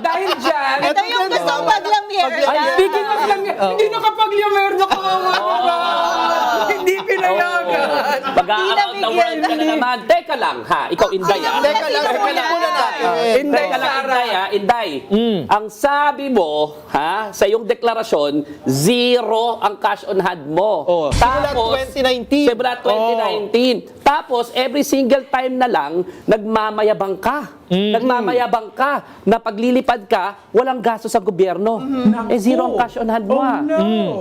Dahil dyan, Ito yung gusto kong paglamyer. speaking of lang, hindi nakapag-liamer na kawawa. Hindi pinayagan. Pag-around the world ka na naman. Teka lang, ha? Ikaw, Inday, ha? Teka lang, muna natin. Inday, Teka lang, Sara. Inday, ha? Inday, ang sabi mo, ha, sa iyong deklarasyon, 0 ang cash on hand mo. Simula 2019. Simula 2019. Tapos, every single time na lang, nagmamayabang ka. Nagmamayabang ka na paglilipad ka, walang gasto sa gobyerno. 0 ang cash on hand mo.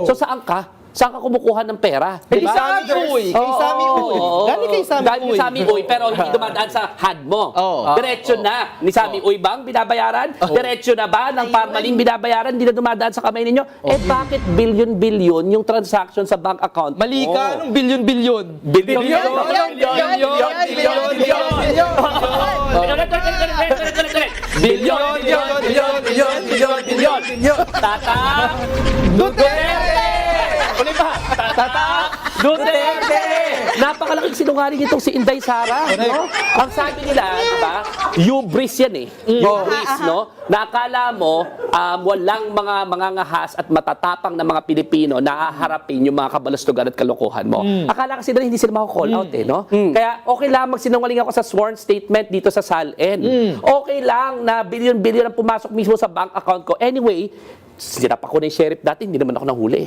So, saan ka? Saan ka kumukuha ng pera? Kay Diba? Sami Uy. Kay Sami Uy. Galing kay Sami Galing Uy. kay Sami Uy, pero hindi dumadaan sa hand mo. Diretso na. Ni Sami Uy bang binabayaran? Diretso na ba ng Parmaling binabayaran? Hindi na dumadaan sa kamay ninyo? Bakit billion-billion yung transaction sa bank account? Mali ka, anong bilyon-bilyon? Billion. Billion. Tata Duterte! Uli pa. Tata Duterte! Napakalaking sinungaling itong si Inday Sara. No? Ang sabi nila, diba? Hubris yan eh. Hubris, no? Nakala mo, walang mga mangangahas at matatapang na mga Pilipino na haharapin yung mga kabalastugan at kalokohan mo. Akala kasi nila hindi sila mako-call out eh, no? Kaya okay lang magsinungaling ako sa sworn statement dito sa SALN. Okay lang na billion-billion ang pumasok mismo sa bank account ko. Anyway, sinapak ko na yung sheriff dati, hindi naman ako nahuli.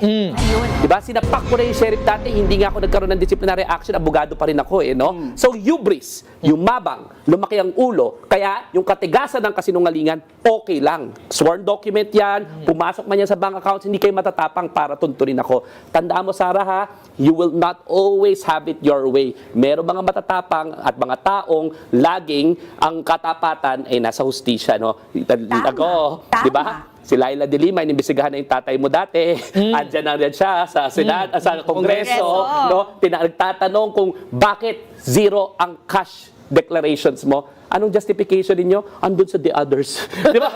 Diba? Sinapak ko na yung sheriff dati, hindi nga ako nagkaroon ng disciplinary action, abogado pa rin ako eh, no? So, hubris, yumabang, lumaki ang ulo, kaya yung katigasan ng kasinungalingan, okay lang. Sworn document yan, pumasok man yan sa bank accounts, hindi kayo matatapang para tunturin ako. Tandaan mo, Sarah, ha? You will not always have it your way. Meron mga matatapang at mga taong laging ang katapatan ay nasa hustisya, no? Diba? Si Laila de Lima, inimbestigahan na yung tatay mo dati. Andyan na rin siya sa Senado, sa Kongreso. No? Nagtatanong kung bakit 0 ang cash declarations mo. Anong justification ninyo? Andun sa the others. Di ba?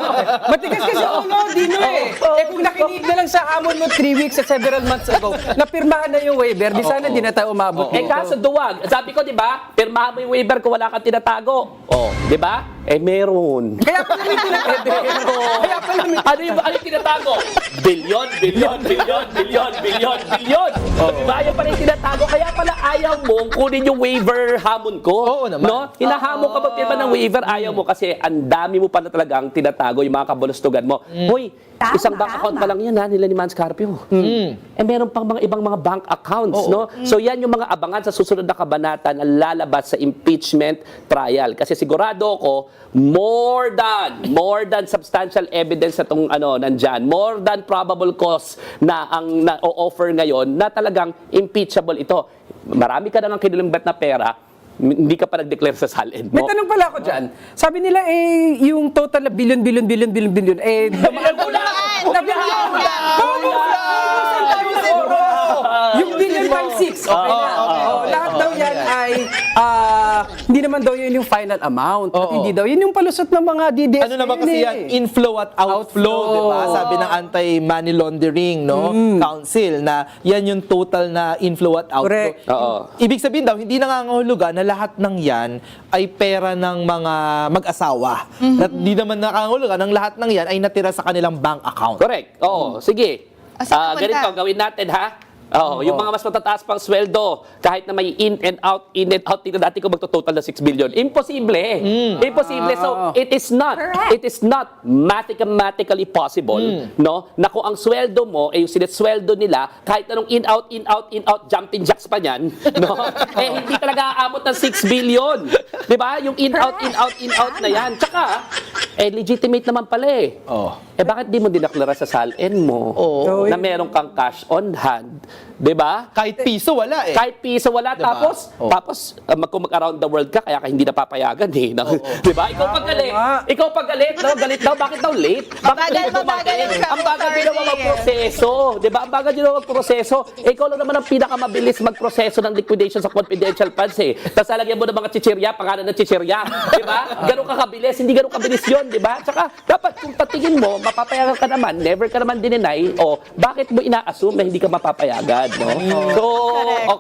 Matigas kasi ulo, Dino eh. Kung nakinig na lang sa hamon mo 3 weeks at several months ago, napirmahan na yung waiver, di sana di na tayo umabot. Kaso duwag. Sabi ko, di ba? Pirmahan mo yung waiver kung wala kang tinatago. Di ba? Meron. Kaya pala may tinatago. Kaya pala may Ano yung tinatago? Bilyon. Di ba? Yung pala yung tinatago. Kaya pala ayaw mong kunin yung waiver hamon ko. Oo naman. No? Hinahamon ka ba pirma ng waiver? Ayaw mo kasi ang dami mo pala talagang tinatago yung mga kabulustugan mo. Hoy, isang bank account pa lang yan ha, nila ni Man Scarpio. Meron pang mga ibang mga bank accounts, no? So yan yung mga abangan sa susunod na kabanata na lalabas sa impeachment trial. Kasi sigurado ako, more than substantial evidence na itong nandyan, more than probable cause na ang na-offer ngayon na talagang impeachable ito. Marami ka nang kinilimbat na pera, hindi ka pa nag-declare sa SALN mo. May tanong pala ako dyan. Sabi nila, yung total na billion, yung billion times 6, okay na. Lahat daw yan ay, hindi naman daw yun yung final amount. At hindi daw yun yung palusot ng mga DDS. Ano naman kasi yan? Inflow at outflow, di ba? Sabi ng Anti-Money Laundering, Council, na yan yung total na inflow at outflow. Correct. Ibig sabihin daw, hindi nangangahulugan na lahat ng yan ay pera ng mga mag-asawa. At hindi naman nangangahulugan ng lahat ng yan ay natira sa kanilang bank account. Correct. Oo, sige. Saan Ganito, napunta? gawin natin ha. Yung mga mas matataas pang sweldo, kahit na may in and out, tingnan dati ko magto-total na 6 billion. Imposible. Imposible. So, it is not mathematically possible, no? Na kung ang sweldo mo, yung sinetsweldo nila, kahit anong in out, jumping jacks pa niyan, no? Hindi talaga aabot ng 6 billion. Di ba? Yung in out na yan. Tsaka, legitimate naman pala eh. Bakit di mo dinaklara sa SALN mo na meron kang cash on hand? 'Di ba? Kahit piso, wala eh. Kahit piso wala, Diba? tapos kung mag-around the world ka, kaya ka hindi napapayagan eh. Di ba? Ikaw pag galit, no? Galit daw, bakit daw late? Bakit Mabagal yung ang bagal din naman magproseso. Di ba? Ang bagal din naman magproseso. Ikaw lang naman ang pinakamabilis magproseso ng liquidation sa confidential funds eh. Tapos alagyan mo ng mga chichirya, pangalan ng chichirya. Di ba? Ganun ka kabilis, hindi ganun kabilis yun, di ba? Tsaka, dapat kung patingin mo, mapapayagan ka naman, never ka naman dinenay, o bakit mo ina-assume na hindi ka mapapayagan, no? So,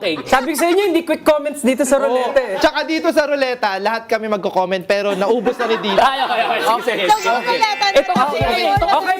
okay. Sabi ko sa inyo, hindi quick comments dito sa roulette eh. Tsaka dito sa ruleta, lahat kami magko-comment pero naubos na ni Dito. Ay, okay. Sige. So, yung kulatan na Ito, lang, okay. yun. Okay,